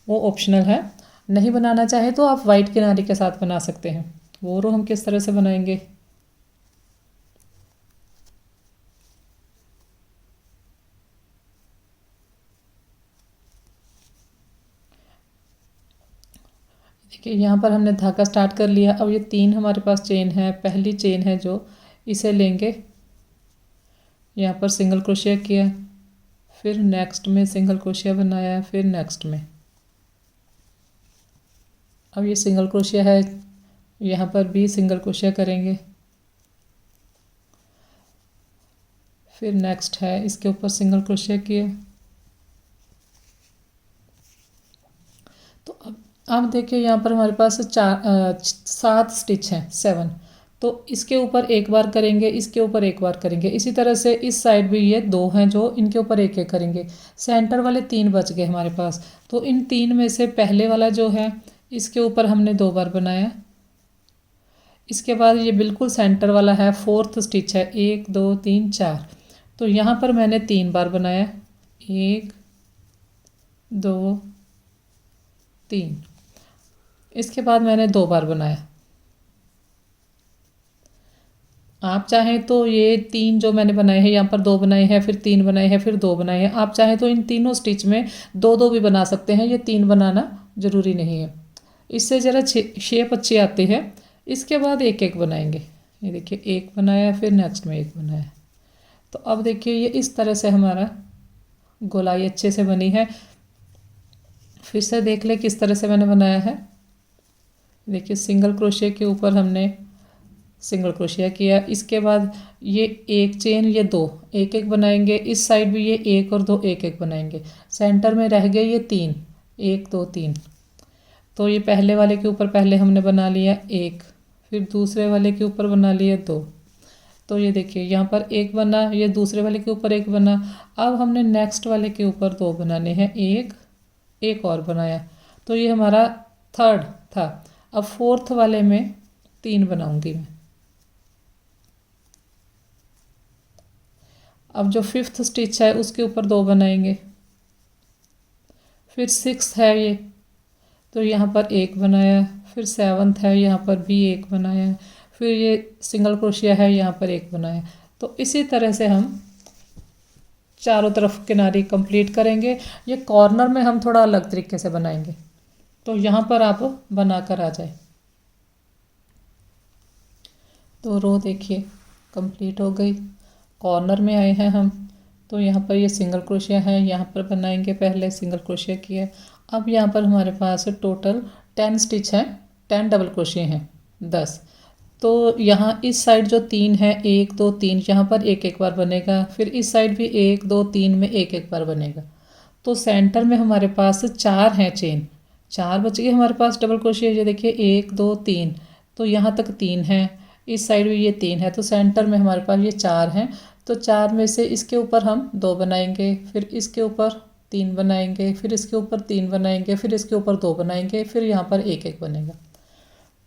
[SPEAKER 1] वो ऑप्शनल है। नहीं बनाना चाहे तो आप वाइट किनारी के साथ बना सकते हैं। वो रो हम किस तरह से बनाएंगे, देखिए यहाँ पर हमने धागा स्टार्ट कर लिया। अब ये 3 हमारे पास चेन है। पहली चेन है जो इसे लेंगे, यहाँ पर सिंगल क्रोशिया किया, फिर नेक्स्ट में सिंगल क्रोशिया बनाया, फिर नेक्स्ट में। अब ये सिंगल क्रोशिया है, यहाँ पर भी सिंगल क्रोशिया करेंगे, फिर नेक्स्ट है इसके ऊपर सिंगल क्रोशिया किया। तो अब देखिए यहाँ पर हमारे पास 7 स्टिच हैं, 7। तो इसके ऊपर एक बार करेंगे, इसके ऊपर एक बार करेंगे, इसी तरह से इस साइड भी ये 2 हैं जो इनके ऊपर एक एक करेंगे। सेंटर वाले 3 बच गए हमारे पास। तो इन 3 में से पहले वाला जो है इसके ऊपर हमने 2 बार बनाया। इसके बाद ये बिल्कुल सेंटर वाला है, 4th स्टिच है, 1 2 3 4। तो यहाँ पर मैंने 3 बार बनाया, 1 2 3। इसके बाद मैंने 2 बार बनाया। आप चाहें तो ये 3 जो मैंने बनाए हैं, यहाँ पर 2 बनाए हैं, फिर 3 बनाए हैं, फिर 2 बनाए हैं, आप चाहें तो इन तीनों स्टिच में 2 2 भी बना सकते हैं, ये 3 बनाना ज़रूरी नहीं है। इससे ज़रा शेप अच्छी आती है। इसके बाद एक एक बनाएंगे। ये देखिए एक बनाया, फिर नेक्स्ट में एक बनाया। तो अब देखिए ये इस तरह से हमारा गोलाई अच्छे से बनी है। फिर से देख ले किस तरह से मैंने बनाया है। देखिए सिंगल क्रोशिया के ऊपर हमने सिंगल क्रोशिया किया, इसके बाद ये एक चेन, ये 2 एक एक बनाएंगे, इस साइड भी ये 1 और 2 एक एक बनाएंगे। सेंटर में रह गए ये 3, 1 2 3। तो ये पहले वाले के ऊपर पहले हमने बना लिया 1, फिर दूसरे वाले के ऊपर बना लिया 2। तो ये देखिए यहाँ पर 1 बना, ये दूसरे वाले के ऊपर 1 बना। अब हमने नेक्स्ट वाले के ऊपर 2 बनाने हैं, एक और बनाया। तो ये हमारा 3rd था। अब 4th वाले में 3 बनाऊंगी मैं। अब जो 5th स्टिच है उसके ऊपर 2 बनाएंगे, फिर 6th है ये, तो यहाँ पर 1 बनाया, फिर 7th है, यहाँ पर भी 1 बनाया, फिर ये सिंगल क्रोशिया है, यहाँ पर 1 बनाया। तो इसी तरह से हम चारों तरफ किनारी कंप्लीट करेंगे। ये कॉर्नर में हम थोड़ा अलग तरीके से बनाएंगे, तो यहाँ पर आप बनाकर आ जाए। तो रो देखिए कंप्लीट हो गई। कॉर्नर में आए हैं हम, तो यहाँ पर ये सिंगल क्रोशिया है, यहाँ पर बनाएंगे, पहले सिंगल क्रोशिया किया। अब यहाँ पर हमारे पास टोटल 10 स्टिच हैं, 10 डबल क्रोशिया हैं, 10। तो यहाँ इस साइड जो 3 है, 1 2 3, यहाँ पर एक एक बार बनेगा, फिर इस साइड भी 1 2 3 में एक एक बार बनेगा। तो सेंटर में हमारे पास 4 हैं चेन, 4 बच गए हमारे पास डबल क्रोशिया। ये देखिए 1 2 3, तो यहाँ तक 3 हैं, इस साइड भी ये 3 है, तो सेंटर में हमारे पास ये 4 हैं। तो 4 में से इसके ऊपर हम 2 बनाएंगे, फिर इसके ऊपर 3 बनाएंगे, फिर इसके ऊपर 3 बनाएंगे, फिर इसके ऊपर 2 बनाएंगे, फिर यहाँ पर एक एक बनेगा।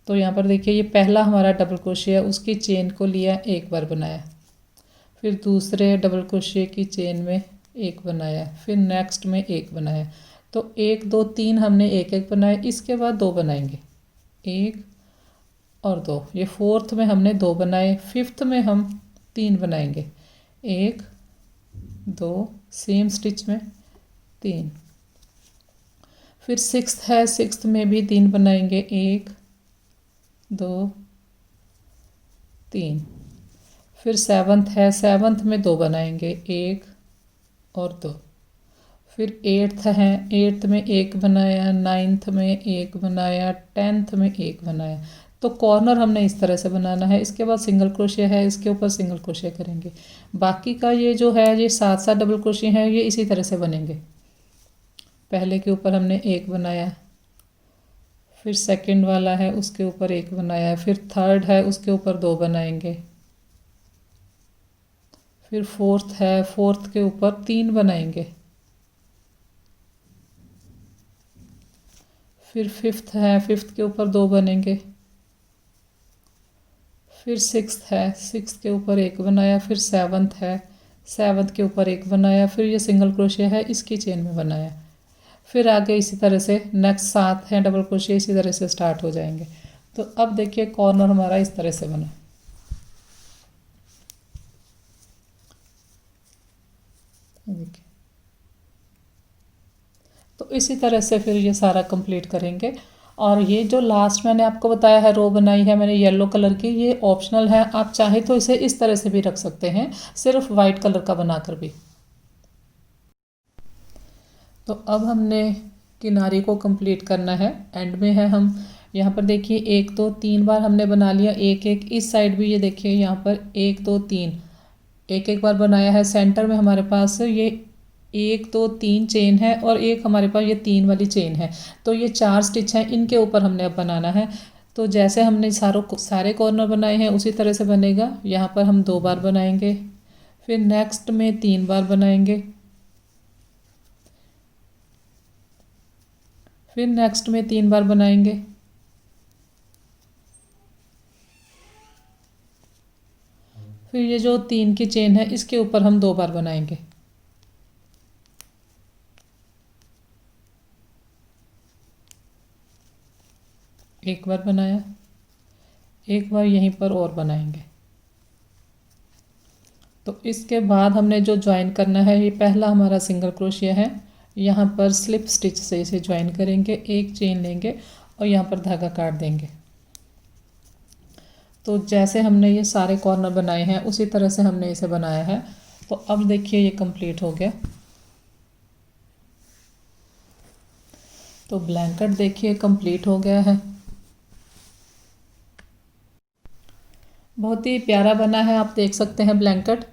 [SPEAKER 1] तो यहाँ पर देखिए ये पहला हमारा डबल क्रोशिया, उसकी चेन को लिया, एक बार बनाया, फिर दूसरे डबल क्रोशिया की चेन में 1 बनाया, फिर नेक्स्ट में 1 बनाया। तो 1 2 3 हमने एक एक बनाया, इसके बाद 2 बनाएंगे, 1 और 2। ये 4th में हमने 2 बनाए, 5th में हम 3 बनाएंगे, 1 2 सेम स्टिच में 3। फिर 6th है, 6th में भी 3 बनाएंगे, 1 2 3। फिर 7th है, 7th में 2 बनाएंगे, 1 और 2। फिर 8th है, 8th में 1 बनाया, 9th में 1 बनाया, 10th में 1 बनाया। तो कॉर्नर हमने इस तरह से बनाना है। इसके बाद सिंगल क्रोशिया है, इसके ऊपर सिंगल क्रोशिया करेंगे। बाकी का ये जो है ये 7 डबल क्रोशिया है, ये इसी तरह से बनेंगे। पहले के ऊपर हमने 1 बनाया, फिर सेकंड वाला है उसके ऊपर 1 बनाया, फिर 3rd है उसके ऊपर 2 बनाएंगे, फिर 4th है, 4th के ऊपर 3 बनाएंगे, फिर 5th है, 5th के ऊपर 2 बनेंगे, फिर 6th है, 6th के ऊपर 1 बनाया, फिर 7th है, 7th के ऊपर 1 बनाया, फिर ये सिंगल क्रोशिया है, इसकी चेन में बनाया। फिर आगे इसी तरह से नेक्स्ट 7 है डबल क्रोशिया, इसी तरह से स्टार्ट हो जाएंगे। तो अब देखिए कॉर्नर हमारा इस तरह से बना। देखिए तो इसी तरह से फिर ये सारा कंप्लीट करेंगे। और ये जो लास्ट मैंने आपको बताया है रो बनाई है मैंने येलो कलर की, ये ऑप्शनल है, आप चाहे तो इसे इस तरह से भी रख सकते हैं, सिर्फ वाइट कलर का बनाकर भी। तो अब हमने किनारे को कंप्लीट करना है, एंड में है हम। यहाँ पर देखिए 1 2 3 बार हमने बना लिया, एक एक इस साइड भी, ये देखिए यहाँ पर 1 2 3 एक एक बार बनाया है। सेंटर में हमारे पास ये 1 2 3 चेन है और एक हमारे पास ये 3 वाली चेन है, तो ये 4 स्टिच हैं, इनके ऊपर हमने अब बनाना है। तो जैसे हमने सारे कॉर्नर बनाए हैं उसी तरह से बनेगा। यहाँ पर हम 2 बार बनाएंगे, फिर नेक्स्ट में 3 बार बनाएंगे, फिर नेक्स्ट में 3 बार बनाएंगे, फिर ये जो 3 की चेन है इसके ऊपर हम 2 बार बनाएंगे। एक बार बनाया, एक बार यहीं पर और बनाएंगे। तो इसके बाद हमने जो ज्वाइन करना है, ये पहला हमारा सिंगल क्रोशिया है, यहाँ पर स्लिप स्टिच से इसे ज्वाइन करेंगे, एक चेन लेंगे और यहाँ पर धागा काट देंगे। तो जैसे हमने ये सारे कॉर्नर बनाए हैं उसी तरह से हमने इसे बनाया है। तो अब देखिए ये कंप्लीट हो गया। तो ब्लैंकेट देखिए कंप्लीट हो गया है, बहुत ही प्यारा बना है, आप देख सकते हैं ब्लैंकेट।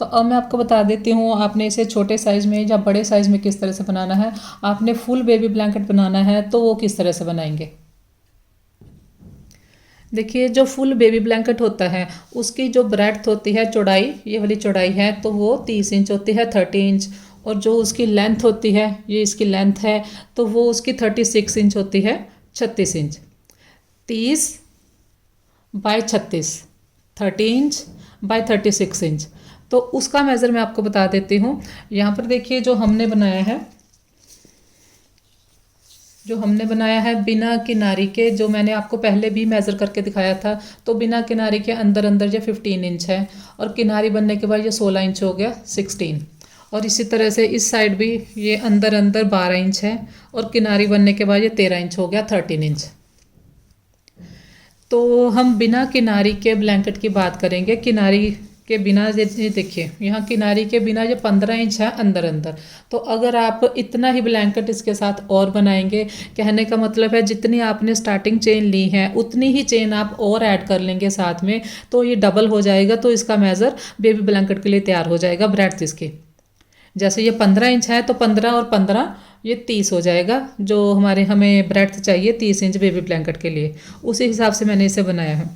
[SPEAKER 1] तो अब मैं आपको बता देती हूँ आपने इसे छोटे साइज़ में या बड़े साइज़ में किस तरह से बनाना है। आपने फुल बेबी ब्लैंकेट बनाना है तो वो किस तरह से बनाएंगे। देखिए जो फुल बेबी ब्लैंकेट होता है उसकी जो ब्रेड्थ होती है, चौड़ाई, ये वाली चौड़ाई है तो वो 30 इंच होती है, 30 इंच। और जो उसकी लेंथ होती है, ये इसकी लेंथ है, तो वो उसकी 36 इंच होती है, 36 inch. 30 by 36, 30 inch by 36 inch. तो उसका मेज़र मैं आपको बता देती हूँ। यहाँ पर देखिए जो हमने बनाया है बिना किनारी के, जो मैंने आपको पहले भी मेज़र करके दिखाया था, तो बिना किनारी के अंदर अंदर ये 15 इंच है, और किनारी बनने के बाद ये 16 इंच हो गया, 16। और इसी तरह से इस साइड भी ये अंदर अंदर 12 इंच है, और किनारी बनने के बाद ये 13 इंच हो गया, 13 इंच। तो हम बिना किनारी के ब्लैंकेट की बात करेंगे। किनारी के बिना ये देखिए यहाँ किनारी के बिना ये 15 इंच है अंदर अंदर। तो अगर आप इतना ही ब्लैंकेट इसके साथ और बनाएंगे, कहने का मतलब है जितनी आपने स्टार्टिंग चेन ली है उतनी ही चेन आप और ऐड कर लेंगे साथ में, तो ये डबल हो जाएगा। तो इसका मेज़र बेबी ब्लैंकेट के लिए तैयार हो जाएगा। ब्रेड्थ इसकी जैसे ये 15 इंच है तो 15 और 15 ये 30 हो जाएगा। जो हमें ब्रेड्थ चाहिए 30 इंच बेबी ब्लैंकेट के लिए, उसी हिसाब से मैंने इसे बनाया है।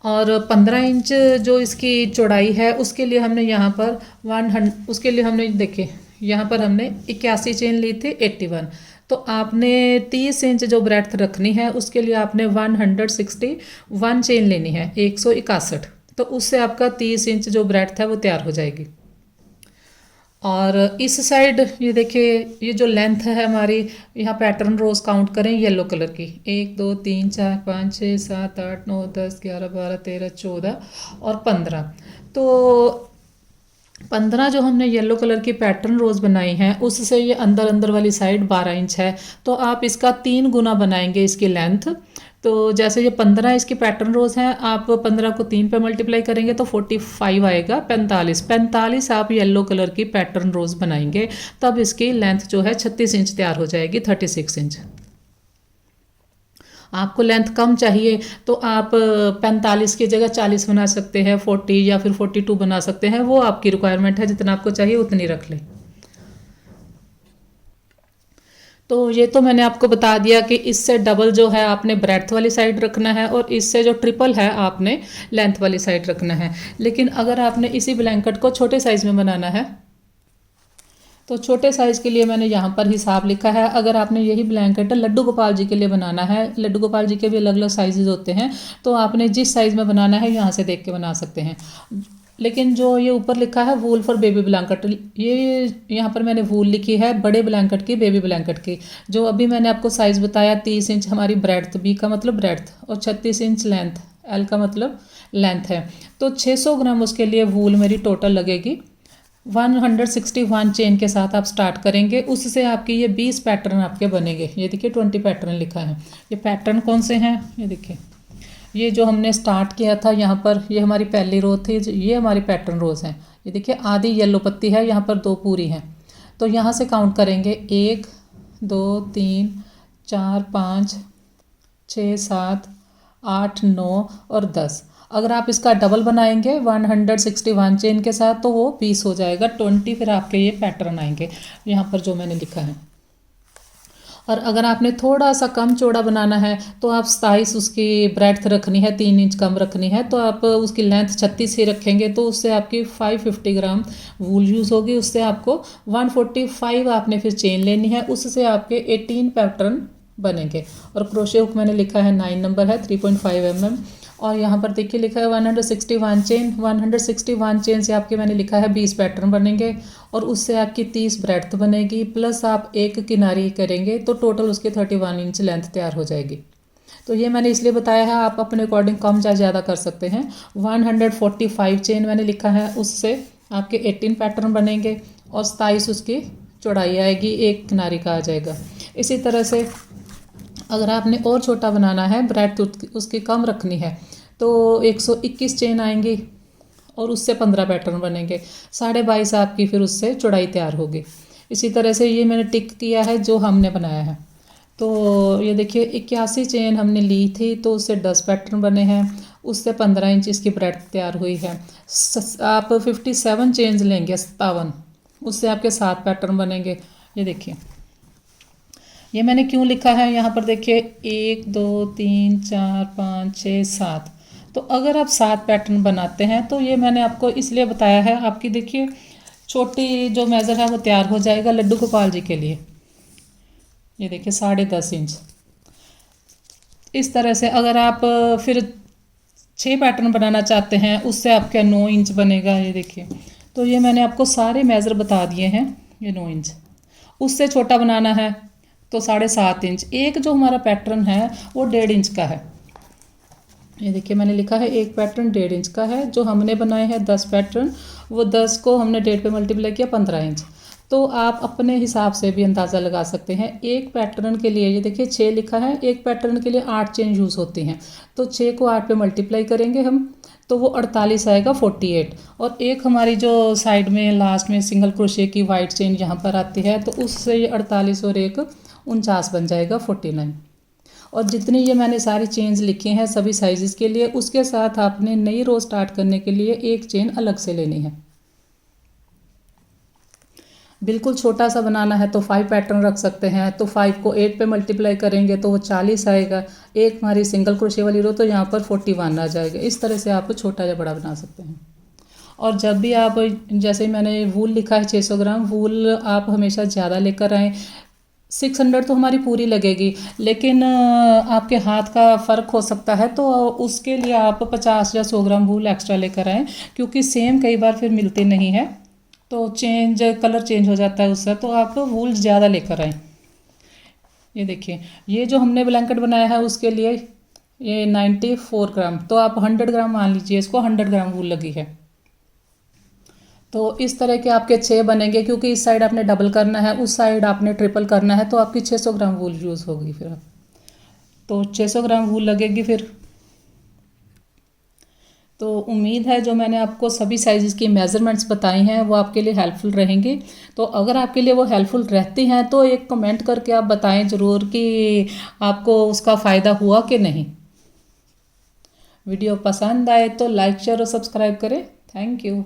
[SPEAKER 1] और 15 इंच जो इसकी चौड़ाई है उसके लिए हमने यहाँ पर 100, उसके लिए हमने देखिए यहाँ पर हमने 81 चेन ली थी, 81। तो आपने 30 इंच जो ब्रेड्थ रखनी है उसके लिए आपने 161 चेन लेनी है, 161। तो उससे आपका 30 इंच जो ब्रेड्थ है वो तैयार हो जाएगी। और इस साइड ये देखिए ये जो लेंथ है हमारी, यहाँ पैटर्न रोज काउंट करें येलो कलर की, 1 2 3 4 5 6 7 8 9 10 11 12 13 14 और 15। तो 15 जो हमने येलो कलर की पैटर्न रोज बनाई हैं उससे ये अंदर अंदर वाली साइड 12 इंच है। तो आप इसका 3 गुना बनाएंगे इसकी लेंथ। तो जैसे ये 15 इसकी पैटर्न रोज हैं, आप 15 को 3 पे मल्टीप्लाई करेंगे तो 45 आएगा, 45 आप येलो कलर की पैटर्न रोज बनाएंगे, तब इसकी लेंथ जो है 36 इंच तैयार हो जाएगी, 36 इंच। आपको लेंथ कम चाहिए तो आप 45 की जगह 40 बना सकते हैं, 40 या फिर 42 बना सकते हैं, वो आपकी रिक्वायरमेंट है, जितना आपको चाहिए उतनी रख लें। तो ये तो मैंने आपको बता दिया कि इससे डबल जो है आपने ब्रेड्थ वाली साइड रखना है, और इससे जो ट्रिपल है आपने लेंथ वाली साइड रखना है। लेकिन अगर आपने इसी ब्लैंकेट को छोटे साइज़ में बनाना है तो छोटे साइज़ के लिए मैंने यहाँ पर हिसाब लिखा है। अगर आपने यही ब्लैंकेट लड्डू गोपाल जी के लिए बनाना है, लड्डू गोपाल जी के भी अलग अलग साइजेज होते हैं, तो आपने जिस साइज़ में बनाना है यहाँ से देख के बना सकते हैं। लेकिन जो ये ऊपर लिखा है वूल फॉर बेबी ब्लैंकेट, ये यहाँ पर मैंने वूल लिखी है बड़े ब्लैंकेट की, बेबी ब्लैंकेट की। जो अभी मैंने आपको साइज़ बताया 30 इंच हमारी ब्रेड्थ, बी का मतलब ब्रेड्थ, और 36 इंच लेंथ, एल का मतलब लेंथ है। तो 600 ग्राम उसके लिए वूल मेरी टोटल लगेगी। 161 चेन के साथ आप स्टार्ट करेंगे, उससे आपकी ये 20 पैटर्न आपके बनेंगे। ये देखिए 20 पैटर्न लिखा है। ये पैटर्न कौन से हैं, ये देखिए, ये जो हमने स्टार्ट किया था यहाँ पर, ये हमारी पहली रो थी, ये हमारी पैटर्न रोज हैं। ये देखिए आधी येलो पत्ती है, यहाँ पर 2 पूरी हैं। तो यहाँ से काउंट करेंगे 1 2 3 4 5 6 7 8 9 और 10। अगर आप इसका डबल बनाएंगे 161 चेन के साथ तो वो 20 हो जाएगा, 20 फिर आपके ये पैटर्न आएंगे यहाँ पर जो मैंने लिखा है। और अगर आपने थोड़ा सा कम चौड़ा बनाना है तो आप 27 उसकी ब्रेड्थ रखनी है, 3 इंच कम रखनी है, तो आप उसकी लेंथ 36 ही रखेंगे, तो उससे आपकी 550 ग्राम वूल यूज़ होगी। उससे आपको 145 आपने फिर चेन लेनी है, उससे आपके 18 पैटर्न बनेंगे। और क्रोशे हुक मैंने लिखा है 9 नंबर है, 3.5 mm। और यहाँ पर देखिए लिखा है 161 चेन। 161 चेन से आपके मैंने लिखा है 20 पैटर्न बनेंगे, और उससे आपकी 30 ब्रेड्थ बनेगी, प्लस आप एक किनारी करेंगे तो टोटल उसकी 31 इंच लेंथ तैयार हो जाएगी। तो ये मैंने इसलिए बताया है, आप अपने अकॉर्डिंग कम या ज़्यादा कर सकते हैं। 145 चेन मैंने लिखा है, उससे आपके 18 पैटर्न बनेंगे और 27 उसकी चौड़ाई आएगी, एक किनारी का आ जाएगा। इसी तरह से अगर आपने और छोटा बनाना है, ब्रेड उसकी कम रखनी है, तो 121 चेन आएंगी और उससे 15 पैटर्न बनेंगे, 22.5 आपकी फिर उससे चौड़ाई तैयार होगी। इसी तरह से ये मैंने टिक किया है जो हमने बनाया है। तो ये देखिए 81 चेन हमने ली थी, तो उससे 10 पैटर्न बने हैं, उससे 15 इंच इसकी ब्रेड तैयार हुई है। आप 57 चेन्स लेंगे, 57, उससे आपके 7 पैटर्न बनेंगे। ये देखिए ये मैंने क्यों लिखा है यहाँ पर, देखिए 1 2 3 4 5 6 7। तो अगर आप 7 पैटर्न बनाते हैं तो ये मैंने आपको इसलिए बताया है, आपकी देखिए छोटी जो मेज़र है वो तैयार हो जाएगा लड्डू गोपाल जी के लिए। ये देखिए 10.5 इंच। इस तरह से अगर आप फिर 6 पैटर्न बनाना चाहते हैं, उससे आपका 9 इंच बनेगा। ये देखिए, तो ये मैंने आपको सारे मेज़र बता दिए हैं। ये 9 इंच, उससे छोटा बनाना है तो 7.5 इंच। एक जो हमारा पैटर्न है वो 1.5 इंच का है। ये देखिए मैंने लिखा है एक पैटर्न 1.5 इंच का है। जो हमने बनाए हैं 10 पैटर्न, वो 10 को हमने 1.5 पे मल्टीप्लाई किया 15 इंच। तो आप अपने हिसाब से भी अंदाज़ा लगा सकते हैं। एक पैटर्न के लिए ये देखिए 6 लिखा है, एक पैटर्न के लिए 8 चेन यूज़ होती हैं, तो 6 को 8 पे मल्टीप्लाई करेंगे हम, तो वो 48 आएगा, 48। और एक हमारी जो साइड में लास्ट में सिंगल क्रोशे की वाइट चेन यहाँ पर आती है, तो उससे ये 48 और एक 49 बन जाएगा, 49। और जितनी ये मैंने सारी चेन्स लिखी हैं सभी साइज़ के लिए, उसके साथ आपने नई रो स्टार्ट करने के लिए एक चेन अलग से लेनी है। बिल्कुल छोटा सा बनाना है तो 5 पैटर्न रख सकते हैं, तो 5 को 8 पे मल्टीप्लाई करेंगे तो वो 40 आएगा। एक हमारी सिंगल क्रोशे वाली रो, तो यहाँ पर 41 आ जाएगा। इस तरह से आप छोटा या बड़ा बना सकते हैं। और जब भी आप, जैसे मैंने वूल लिखा है 600 ग्राम वूल, आप हमेशा ज़्यादा लेकर आएँ। 600 तो हमारी पूरी लगेगी, लेकिन आपके हाथ का फ़र्क हो सकता है, तो उसके लिए आप 50 या 100 ग्राम वूल एक्स्ट्रा लेकर आएँ, क्योंकि सेम कई बार फिर मिलती नहीं है, तो कलर चेंज हो जाता है उससे, तो आप वूल ज़्यादा लेकर आएँ। ये देखिए ये जो हमने ब्लैंकेट बनाया है उसके लिए ये 94 ग्राम, तो आप 100 ग्राम मान लीजिए, इसको 100 ग्राम वूल लगी है। तो इस तरह के आपके 6 बनेंगे, क्योंकि इस साइड आपने डबल करना है, उस साइड आपने ट्रिपल करना है, तो आपकी 600 ग्राम वूल यूज़ होगी फिर आप, तो 600 ग्राम वूल लगेगी फिर। तो उम्मीद है जो मैंने आपको सभी साइज़ की मेज़रमेंट्स बताई हैं वो आपके लिए हेल्पफुल रहेंगी। तो अगर आपके लिए वो हेल्पफुल रहती हैं तो एक कमेंट करके आप बताएं ज़रूर कि आपको उसका फ़ायदा हुआ कि नहीं। वीडियो पसंद आए तो लाइक शेयर और सब्सक्राइब करें। Thank you.